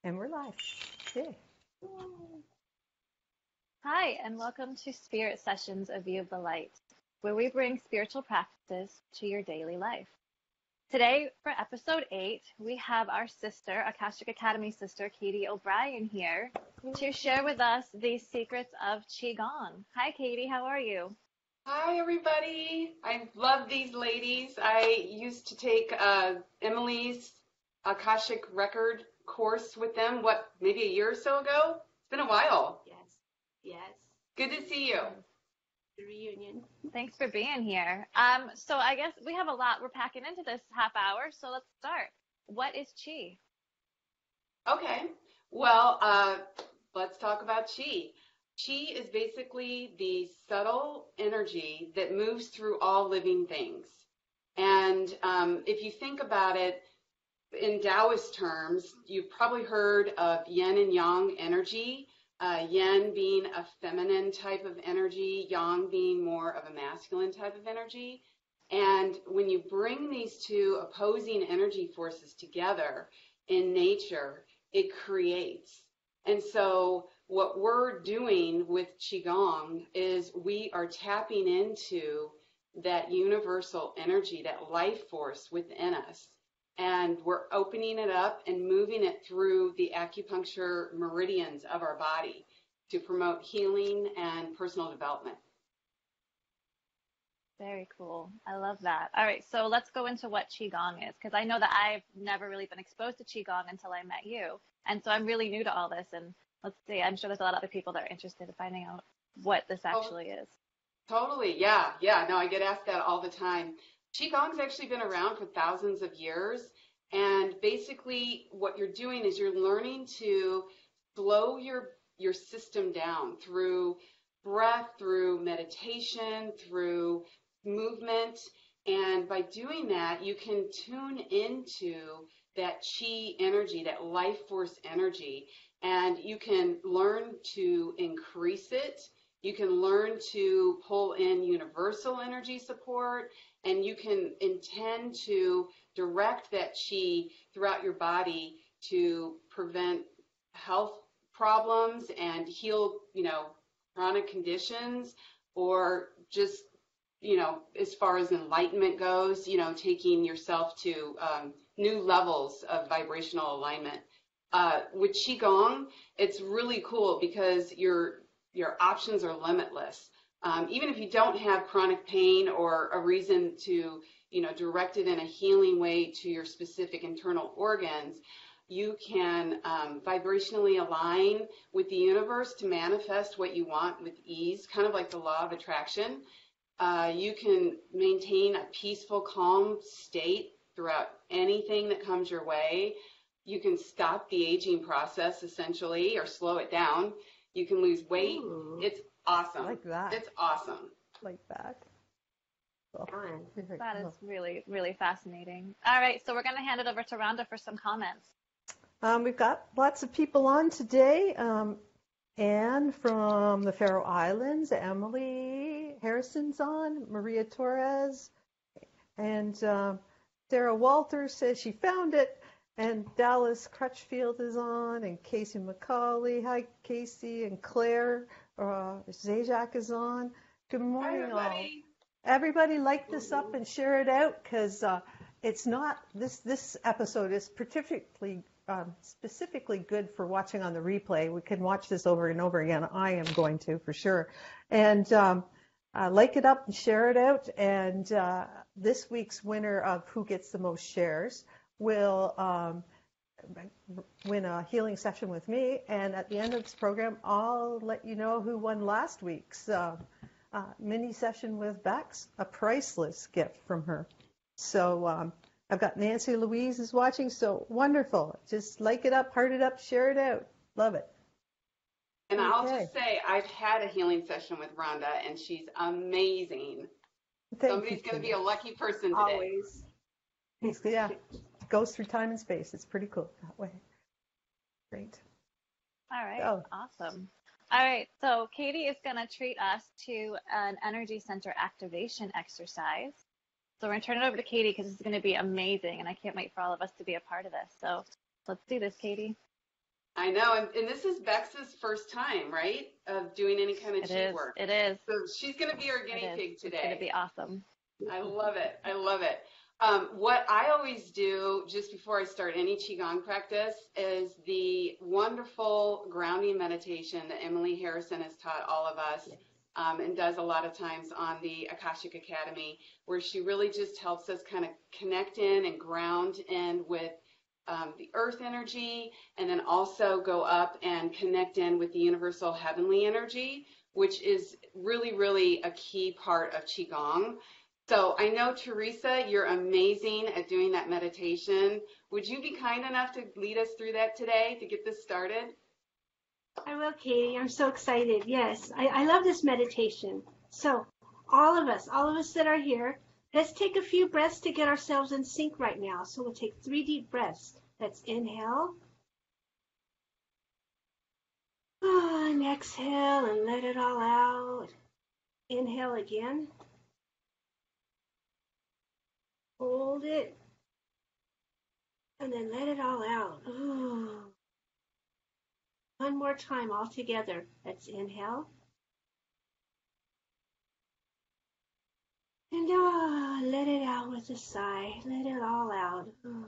And we're live. Yay. Hi, and welcome to Spirit Sessions, A View of the Light, where we bring spiritual practices to your daily life. Today, for episode 8, we have our sister, Akashic Academy sister, Katie Obrien here to share with us the secrets of Qigong. Hi, Katie. How are you? Hi, everybody. I love these ladies. I used to take Emily's Akashic record course with them, maybe a year or so ago? It's been a while. Yes. Good to see you. The reunion. Thanks for being here. So I guess we have a lot we're packing into this half hour, so let's start. What is Qi? Okay. Well, let's talk about Qi. Qi is basically the subtle energy that moves through all living things. And if you think about it in Taoist terms, you've probably heard of yin and yang energy, yin being a feminine type of energy, yang being more of a masculine type of energy. And when you bring these two opposing energy forces together in nature, it creates. And so what we're doing with Qigong is we are tapping into that universal energy, that life force within us. And we're opening it up and moving it through the acupuncture meridians of our body to promote healing and personal development. Very cool. I love that. All right, so let's go into what Qigong is, because I know that I've never really been exposed to Qigong until I met you. And so I'm really new to all this. And let's see, I'm sure there's a lot of other people that are interested in finding out what this actually is. Totally, yeah. No, I get asked that all the time. Qigong's actually been around for thousands of years, and basically what you're doing is you're learning to slow your system down through breath, through meditation, through movement, and by doing that, you can tune into that Qi energy, that life force energy, and you can learn to increase it. You can learn to pull in universal energy support, and you can intend to direct that Qi throughout your body to prevent health problems and heal, chronic conditions, or just, as far as enlightenment goes, taking yourself to new levels of vibrational alignment. With Qigong, it's really cool because your options are limitless. Even if you don't have chronic pain or a reason to, direct it in a healing way to your specific internal organs, you can vibrationally align with the universe to manifest what you want with ease, kind of like the law of attraction. You can maintain a peaceful, calm state throughout anything that comes your way. You can stop the aging process, essentially, or slow it down. You can lose weight. Ooh, it's awesome. like that. It's awesome. Like that. Well, That is really, really fascinating. All right, so we're going to hand it over to Rhonda for some comments. We've got lots of people on today. Anne from the Faroe Islands, Emily Harrison's on, Maria Torres, and Sarah Walters says she found it, and Dallas Crutchfield is on, and Casey McCauley. Hi, Casey, and Claire Zajac is on. Good morning, everybody. all. Everybody like this up and share it out, because it's not, this episode is specifically good for watching on the replay. We can watch this over and over again. I am going to, for sure. And like it up and share it out. And this week's winner of Who Gets the Most Shares will win a healing session with me. And at the end of this program, I'll let you know who won last week's mini session with Bex, a priceless gift from her. So I've got Nancy Louise is watching, so wonderful. Just like it up, heart it up, share it out. Love it. And okay. I'll just say, I've had a healing session with Rhonda, and she's amazing. Somebody's going to be a lucky person today. Always. Yeah, it goes through time and space. It's pretty cool that way. Great. All right, Awesome. All right, so Katie is going to treat us to an energy center activation exercise. So we're going to turn it over to Katie because this is going to be amazing, and I can't wait for all of us to be a part of this. So let's do this, Katie. I know. And this is Bex's first time, right, of doing any kind of chi work. It is. So she's going to be our guinea pig today. It's going to be awesome. I love it. I love it. What I always do just before I start any Qigong practice is the wonderful grounding meditation that Emily Harrison has taught all of us and does a lot of times on the Akashic Academy, where she really just helps us kind of connect in and ground in with the earth energy, and then also go up and connect in with the universal heavenly energy, which is really, really a key part of Qigong. So I know, Teresa, you're amazing at doing that meditation. Would you be kind enough to lead us through that today to get this started? I will, Katie. I'm so excited. Yes, I love this meditation. So all of us that are here, let's take a few breaths to get ourselves in sync right now. So we'll take 3 deep breaths. Let's inhale. And exhale and let it all out. Inhale again. Hold it. And then let it all out. Ooh. One more time all together. Let's inhale. And let it out with a sigh. Let it all out. Ooh.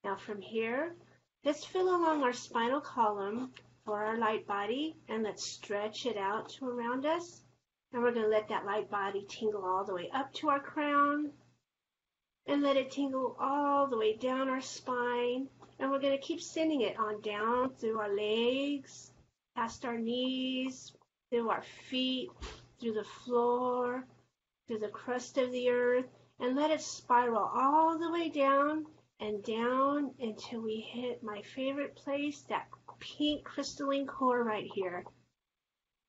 Now from here, let's feel along our spinal column for our light body, and let's stretch it out to around us. And we're going to let that light body tingle all the way up to our crown, and let it tingle all the way down our spine. And we're going to keep sending it on down through our legs, past our knees, through our feet, through the floor, through the crust of the earth, and let it spiral all the way down and down until we hit my favorite place, that pink crystalline core right here.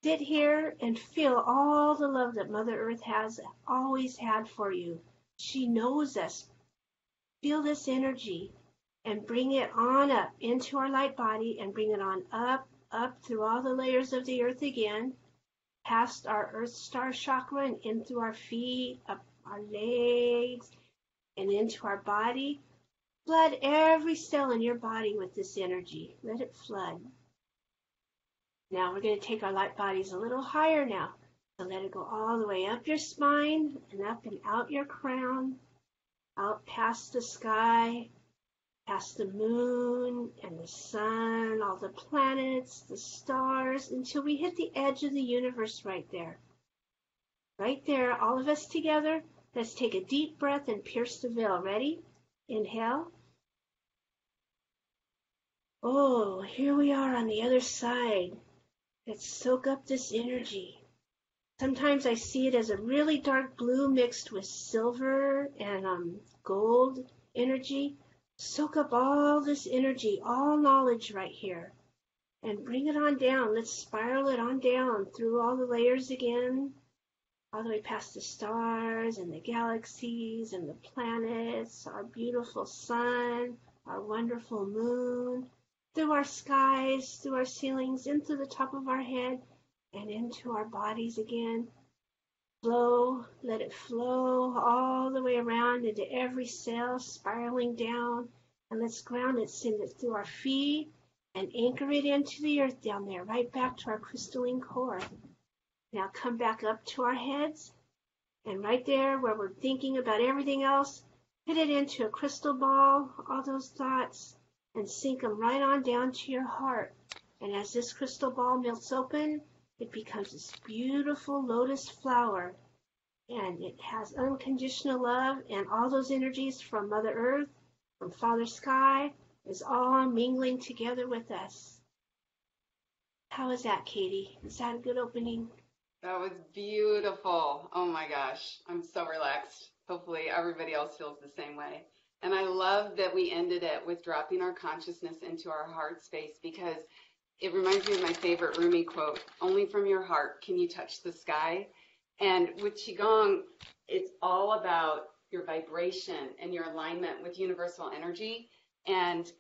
Sit here and feel all the love that Mother Earth has always had for you. She knows us. Feel this energy and bring it on up into our light body, and bring it on up through all the layers of the earth again, past our earth star chakra and in through our feet, up our legs, and into our body. Flood every cell in your body with this energy. Let it flood. Now we're going to take our light bodies a little higher now. So let it go all the way up your spine and up and out your crown, out past the sky, past the moon and the sun, all the planets, the stars, until we hit the edge of the universe right there. Right there, all of us together. Let's take a deep breath and pierce the veil. Ready? Inhale. Oh, here we are on the other side. Let's soak up this energy. Sometimes I see it as a really dark blue mixed with silver and gold energy. Soak up all this energy, all knowledge right here, and bring it on down. Let's spiral it on down through all the layers again, all the way past the stars and the galaxies and the planets, our beautiful sun, our wonderful moon, through our skies, through our ceilings, into the top of our head, and into our bodies again. Flow, let it flow all the way around into every cell, spiraling down. And let's ground it, send it through our feet, and anchor it into the earth down there, right back to our crystalline core. Now come back up to our heads, and right there where we're thinking about everything else, put it into a crystal ball, all those thoughts, and sink them right on down to your heart. And as this crystal ball melts open, it becomes this beautiful lotus flower. And it has unconditional love, and all those energies from Mother Earth, from Father Sky, is all mingling together with us. How is that, Katie? Is that a good opening? That was beautiful. Oh my gosh, I'm so relaxed. Hopefully everybody else feels the same way. And I love that we ended it with dropping our consciousness into our heart space, because it reminds me of my favorite Rumi quote, "Only from your heart can you touch the sky." And with Qigong, it's all about your vibration and your alignment with universal energy. And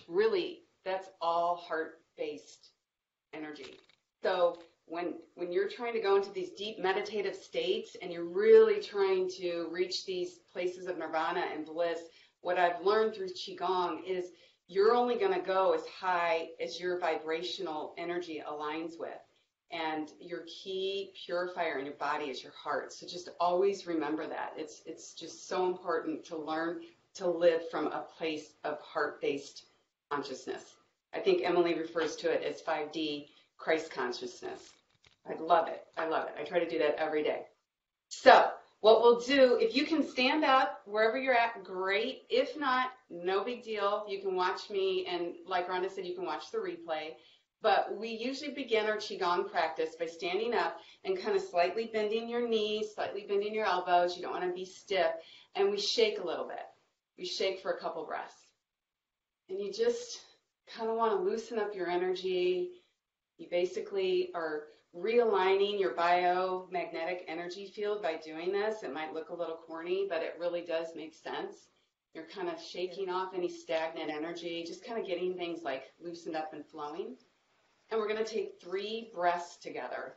really, that's all heart-based energy. So when you're trying to go into these deep meditative states and you're really trying to reach these places of nirvana and bliss, what I've learned through Qigong is you're only going to go as high as your vibrational energy aligns with. And your key purifier in your body is your heart. So just always remember that. It's just so important to learn to live from a place of heart-based consciousness. I think Emily refers to it as 5D Christ consciousness. I love it. I love it. I try to do that every day. So what we'll do, if you can stand up wherever you're at, great. If not, no big deal. You can watch me, and like Rhonda said, you can watch the replay. But we usually begin our Qigong practice by standing up and kind of slightly bending your knees, slightly bending your elbows. You don't want to be stiff. And we shake a little bit. We shake for a couple breaths. And you just kind of want to loosen up your energy. You basically are realigning your biomagnetic energy field by doing this. It might look a little corny, but it really does make sense. You're kind of shaking off any stagnant energy, just kind of getting things like loosened up and flowing. And we're going to take 3 breaths together.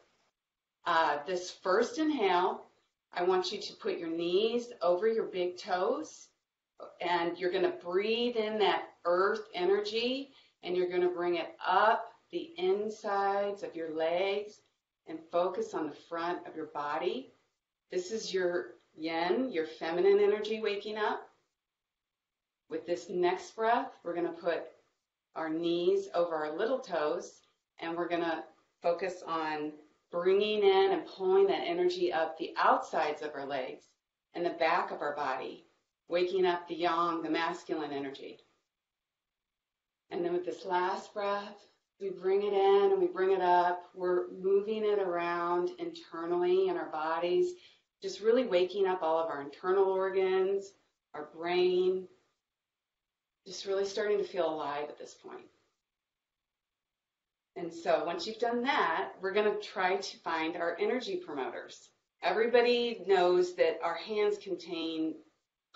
This first inhale, I want you to put your knees over your big toes, and you're going to breathe in that earth energy, and you're going to bring it up the insides of your legs and focus on the front of your body. This is your yin, your feminine energy waking up. With this next breath, we're going to put our knees over our little toes, and we're going to focus on bringing in and pulling that energy up the outsides of our legs and the back of our body, waking up the yang, the masculine energy. And then with this last breath, we bring it in and we bring it up. We're moving it around internally in our bodies, just really waking up all of our internal organs, our brain, just really starting to feel alive at this point. And so once you've done that, we're going to try to find our energy promoters. Everybody knows that our hands contain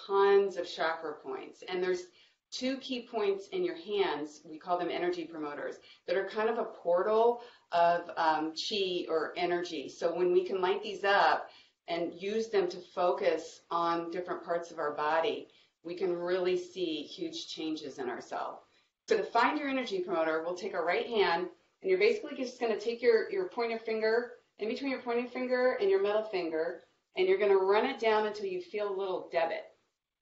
tons of chakra points, and there's 2 key points in your hands, we call them energy promoters, that are kind of a portal of chi or energy. So when we can light these up and use them to focus on different parts of our body, we can really see huge changes in ourselves. So to find your energy promoter, we'll take our right hand, and you're basically just going to take your pointer finger, in between your pointer finger and your middle finger, and you're going to run it down until you feel a little debit.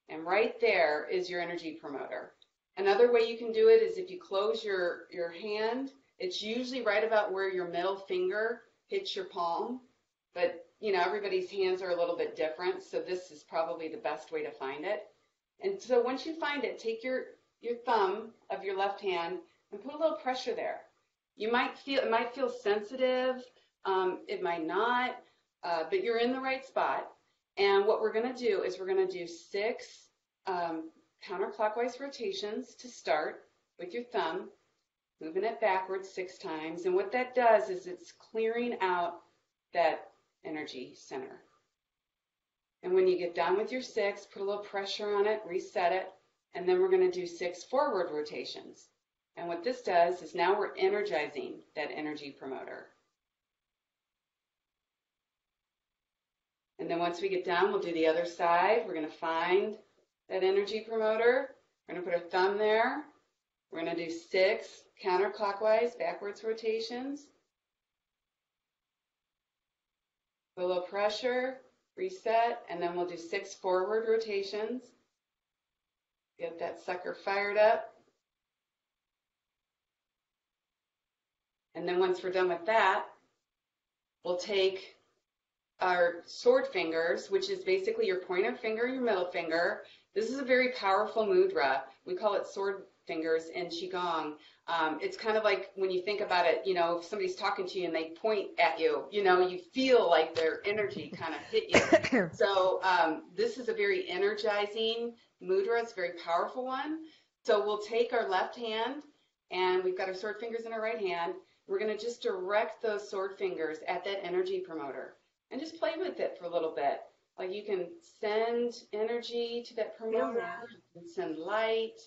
And right there is your energy promoter. Another way you can do it is if you close your hand, it's usually right about where your middle finger hits your palm. But, you know, everybody's hands are a little bit different, so this is probably the best way to find it. And so once you find it, take your thumb of your left hand and put a little pressure there. It might feel sensitive, it might not, but you're in the right spot. And what we're going to do is we're going to do 6 counterclockwise rotations to start with your thumb, moving it backwards 6 times. And what that does is it's clearing out that energy center. And when you get done with your 6, put a little pressure on it, reset it, and then we're going to do 6 forward rotations. And what this does is now we're energizing that energy promoter. And then once we get done, we'll do the other side. We're going to find that energy promoter. We're going to put our thumb there. We're going to do 6 counterclockwise backwards rotations. Put a little pressure, reset, and then we'll do 6 forward rotations. Get that sucker fired up. And then once we're done with that, we'll take our sword fingers, which is basically your pointer finger, your middle finger. This is a very powerful mudra. We call it sword fingers in Qigong. It's kind of like when you think about it, you know, if somebody's talking to you and they point at you, you know, you feel like their energy kind of hit you. So this is a very energizing mudra. It's a very powerful one. So we'll take our left hand, and we've got our sword fingers in our right hand. We're going to just direct those sword fingers at that energy promoter and just play with it for a little bit. Like you can send energy to that promoter, you can send light,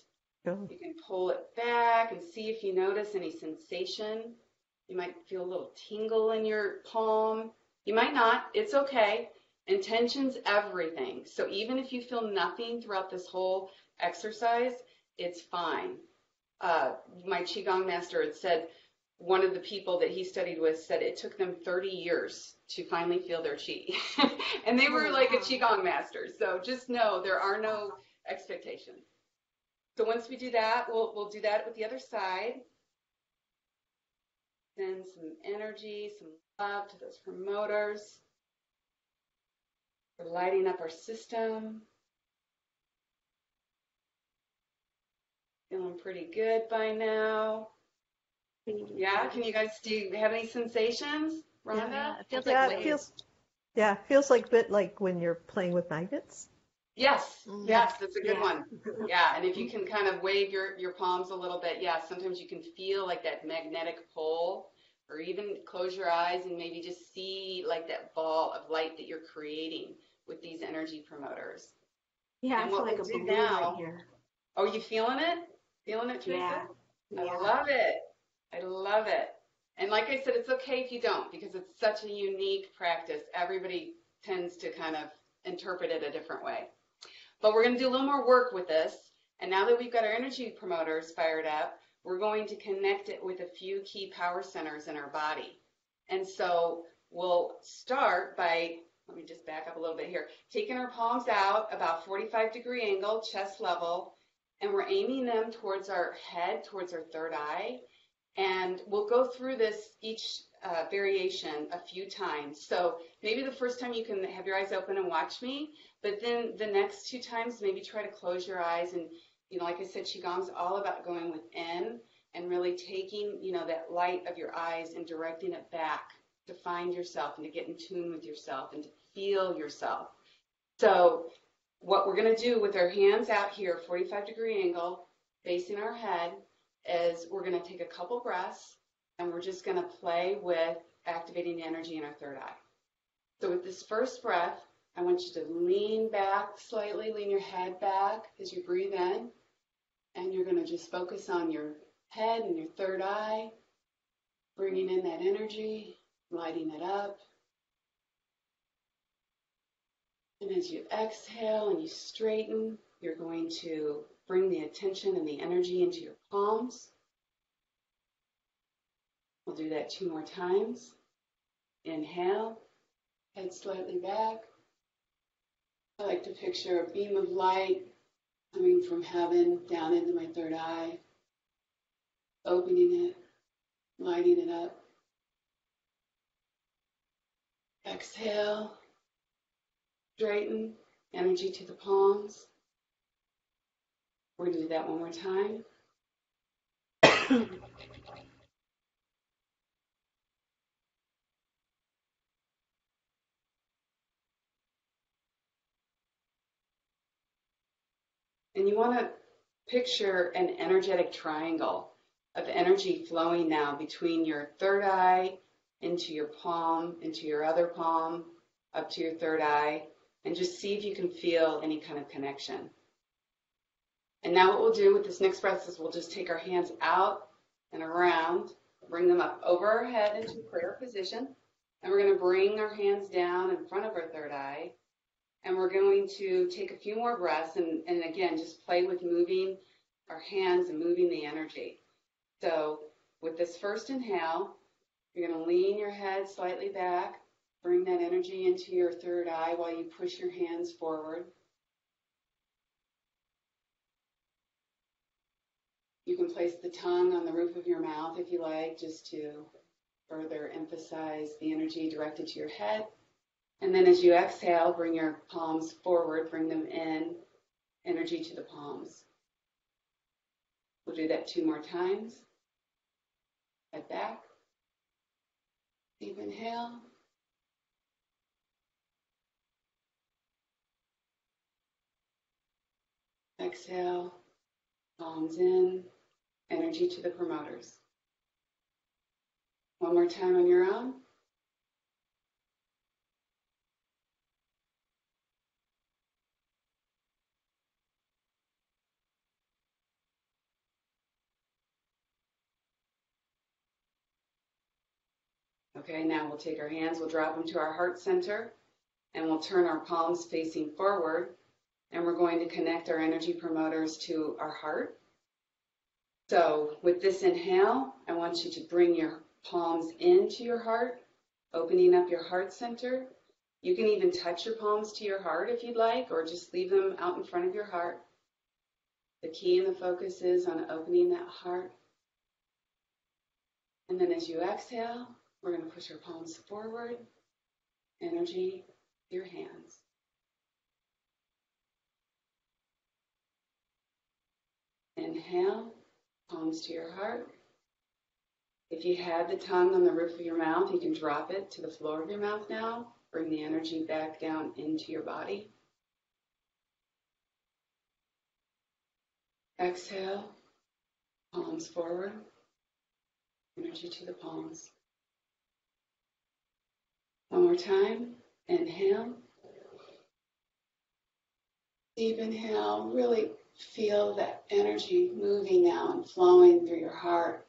you can pull it back and see if you notice any sensation. You might feel a little tingle in your palm. You might not, it's okay. Intention's everything. So even if you feel nothing throughout this whole exercise, it's fine. my Qigong master had said, one of the people that he studied with said it took them 30 years to finally feel their Qi. And they were like a Qigong master. So just know there are no expectations. So once we do that, we'll do that with the other side. Send some energy, some love to those promoters. We're lighting up our system. Feeling pretty good by now. Yeah, can you guys have any sensations, Rhonda? Yeah, it feels Yeah, like waves. feels like a bit like when you're playing with magnets. Yes, yes, that's a good one. Yeah, and if you can kind of wave your palms a little bit, yeah, sometimes you can feel like that magnetic pull, or even close your eyes and maybe just see like that ball of light that you're creating with these energy promoters. Yeah, And I feel what like we'll a do balloon now, right here. oh, you feeling it? Feeling it, Teresa? Yeah. I love it. I love it. And like I said, it's okay if you don't, because it's such a unique practice. Everybody tends to kind of interpret it a different way. But we're going to do a little more work with this. And now that we've got our energy promoters fired up, we're going to connect it with a few key power centers in our body. And so we'll start by, let me just back up a little bit here, taking our palms out about 45-degree angle, chest level, and we're aiming them towards our head, towards our third eye. And we'll go through this each variation a few times. So maybe the first time you can have your eyes open and watch me, but then the next two times maybe try to close your eyes. And, you know, like I said, Qigong's all about going within and really taking, you know, that light of your eyes and directing it back to find yourself and to get in tune with yourself and to feel yourself. So what we're going to do with our hands out here, 45-degree angle, facing our head, is we're going to take a couple breaths and we're just going to play with activating the energy in our third eye. So with this first breath, I want you to lean back slightly, lean your head back as you breathe in, and you're going to just focus on your head and your third eye, bringing in that energy, lighting it up. And as you exhale and you straighten, you're going to bring the attention and the energy into your palms. We'll do that 2 more times. Inhale, head slightly back. I like to picture a beam of light coming from heaven down into my third eye, opening it, lighting it up. Exhale, straighten, energy to the palms. We're going to do that one more time. And you want to picture an energetic triangle of energy flowing now between your third eye, into your palm, into your other palm, up to your third eye, and just see if you can feel any kind of connection. And now what we'll do with this next breath is we'll just take our hands out and around, bring them up over our head into a prayer position, and we're going to bring our hands down in front of our third eye, and we're going to take a few more breaths and again, just play with moving our hands and moving the energy. So with this first inhale, you're going to lean your head slightly back, bring that energy into your third eye while you push your hands forward. You can place the tongue on the roof of your mouth if you like, just to further emphasize the energy directed to your head. And then as you exhale, bring your palms forward, bring them in, energy to the palms. We'll do that 2 more times. Head back. Deep inhale. Exhale, palms in, energy to the promoters. One more time on your own. Okay, now we'll take our hands, we'll drop them to our heart center, and we'll turn our palms facing forward, and we're going to connect our energy promoters to our heart. So with this inhale, I want you to bring your palms into your heart, opening up your heart center. You can even touch your palms to your heart if you'd like, or just leave them out in front of your heart. The key and the focus is on opening that heart. And then as you exhale, we're going to push our palms forward, energy, your hands. Inhale, palms to your heart. If you had the tongue on the roof of your mouth, you can drop it to the floor of your mouth now. Bring the energy back down into your body. Exhale, palms forward, energy to the palms. One more time, inhale. Deep inhale, really feel that energy moving now and flowing through your heart.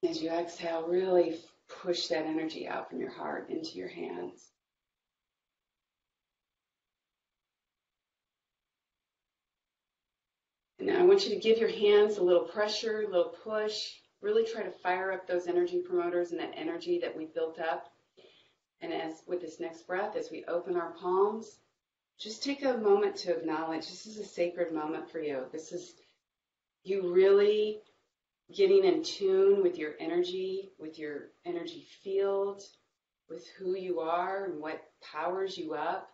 As you exhale, really push that energy out from your heart into your hands. And now I want you to give your hands a little pressure, a little push. Really try to fire up those energy promoters and that energy that we built up. And as with this next breath, as we open our palms, just take a moment to acknowledge this is a sacred moment for you. This is you really getting in tune with your energy field, with who you are and what powers you up.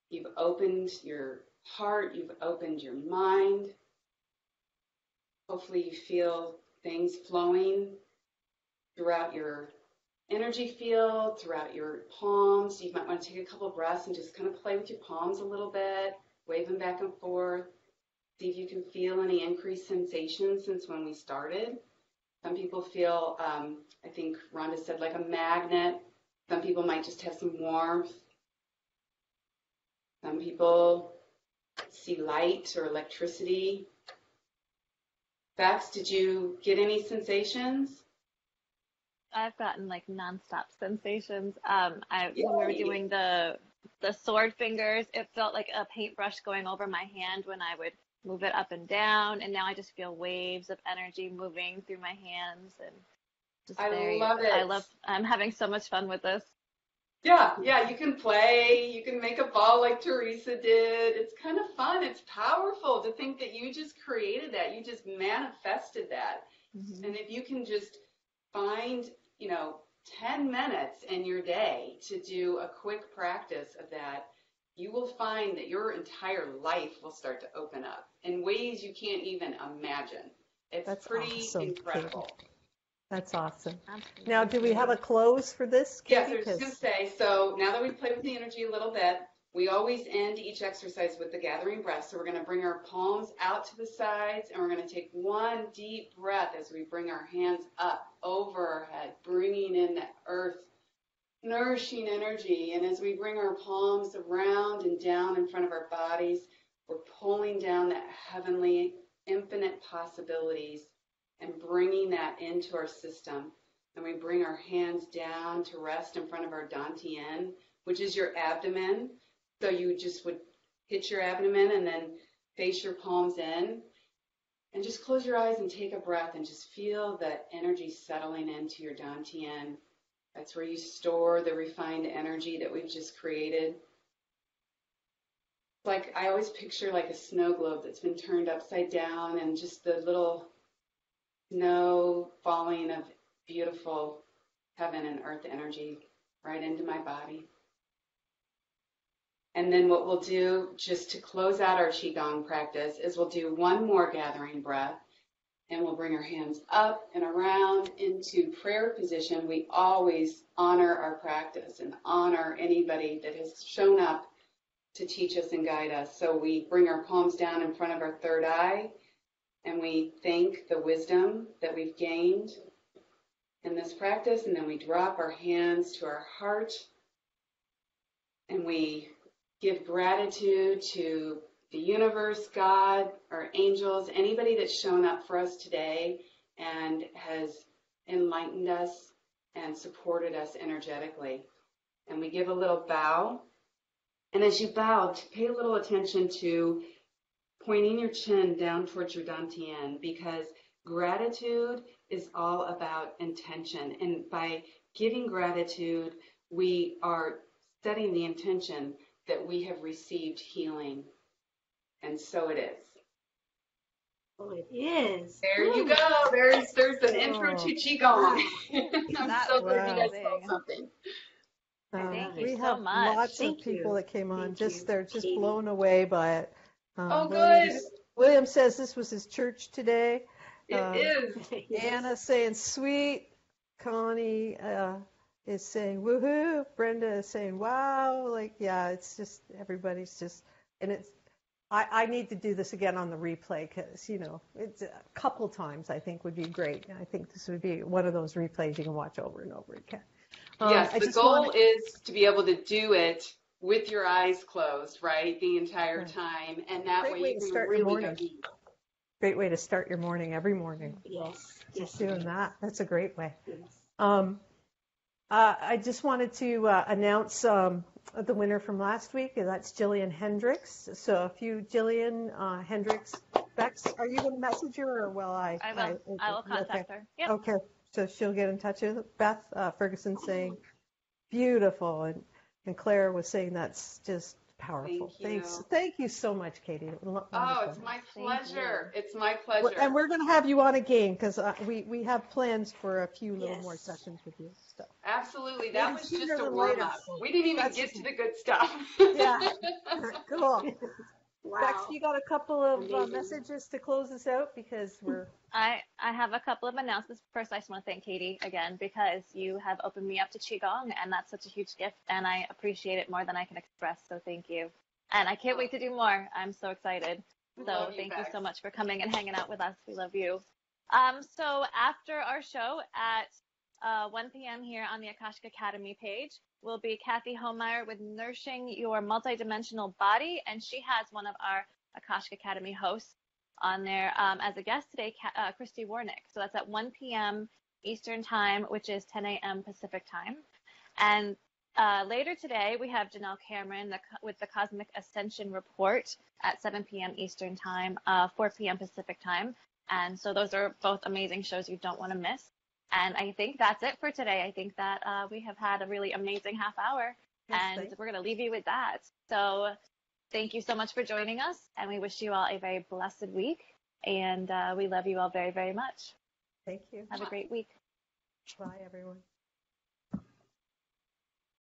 You've opened your heart, you've opened your mind. Hopefully you feel things flowing throughout your energy field, throughout your palms. You might want to take a couple breaths and just kind of play with your palms a little bit, wave them back and forth. See if you can feel any increased sensations since when we started. Some people feel, I think Rhonda said, like a magnet. Some people might just have some warmth. Some people see light or electricity. Bex, did you get any sensations? I've gotten like nonstop sensations. When we were doing the sword fingers, it felt like a paintbrush going over my hand when I would move it up and down, and now I just feel waves of energy moving through my hands, and just love it. I'm having so much fun with this. Yeah, you can play, you can make a ball like Teresa did. It's kind of fun. It's powerful to think that you just created that. You just manifested that. Mm-hmm. And if you can just find, 10 minutes in your day to do a quick practice of that, you will find that your entire life will start to open up in ways you can't even imagine. That's pretty awesome, incredible. Katie. That's awesome. Absolutely. Now, do we have a close for this, Katie? Yes, I was just going to say, so now that we've played with the energy a little bit, we always end each exercise with the gathering breath. So we're going to bring our palms out to the sides, and we're going to take one deep breath as we bring our hands up over our head, bringing in that earth, nourishing energy. And as we bring our palms around and down in front of our bodies, we're pulling down that heavenly, infinite possibilities and bringing that into our system. And we bring our hands down to rest in front of our dantian, which is your abdomen. So you just would hit your abdomen and then face your palms in. And just close your eyes and take a breath and just feel that energy settling into your dantian. That's where you store the refined energy that we've just created. Like I always picture like a snow globe that's been turned upside down and just the little snow falling of beautiful heaven and earth energy right into my body. And then what we'll do just to close out our Qigong practice is we'll do one more gathering breath, and we'll bring our hands up and around into prayer position. We always honor our practice and honor anybody that has shown up to teach us and guide us. So we bring our palms down in front of our third eye, and we thank the wisdom that we've gained in this practice, and then we drop our hands to our heart, and we give gratitude to the universe, God, our angels, anybody that's shown up for us today and has enlightened us and supported us energetically. And we give a little bow, And as you bow, pay a little attention to pointing your chin down towards your dantian, because gratitude is all about intention. And by giving gratitude, we are setting the intention that we have received healing. And so it is. Oh, it is. There you go. There's an intro to Qigong. I'm so glad you guys felt something. Thank you We so have much. lots of people that came on. They're just blown away by it. Good. William says this was his church today. It is. Anna's saying sweet. Connie is saying woohoo. Brenda is saying wow. It's just everybody's just, and it's. I need to do this again on the replay because, it's a couple times I think would be great. I think this would be one of those replays you can watch over and over again. Yes, the goal is to be able to do it with your eyes closed, right, the entire time, and that way you can really go deep. Great way to start your morning every morning. Yes. Just doing that. That's a great way. Yes. I just wanted to announce the winner from last week, and that's Jillian Hendricks. So if you, Jillian Hendricks, Bex, are you going to message her, or will I? I will contact her. Yep. Okay. So she'll get in touch with Beth Ferguson saying beautiful, and Claire was saying that's just powerful. Thank you so much, Katie. It's my pleasure. It's my pleasure. And we're going to have you on again because we have plans for a few little more sessions with you. So. Absolutely. That was just a warm up. We didn't even get to the good stuff. Yeah. Cool. Wow. Bex, you got a couple of messages to close us out because we're. I have a couple of announcements. First, I just want to thank Katie again because you have opened me up to Qigong, and that's such a huge gift, and I appreciate it more than I can express, so thank you. And I can't wait to do more. I'm so excited. So thank you so much for coming and hanging out with us. We love you. So after our show at 1 p.m. here on the Akashic Academy page will be Kathy Homeyer with Nourishing Your Multidimensional Body, and she has one of our Akashic Academy hosts on there as a guest today, Christy Warnick. So that's at 1 p.m. Eastern Time, which is 10 a.m. Pacific Time. And later today, we have Janelle Cameron with the Cosmic Ascension Report at 7 p.m. Eastern Time, 4 p.m. Pacific Time. And so those are both amazing shows you don't want to miss. And I think that's it for today. I think that we have had a really amazing half hour, and we're going to leave you with that. So thank you so much for joining us, and we wish you all a very blessed week, and we love you all very, very much. Thank you. Have a great week. Bye, everyone.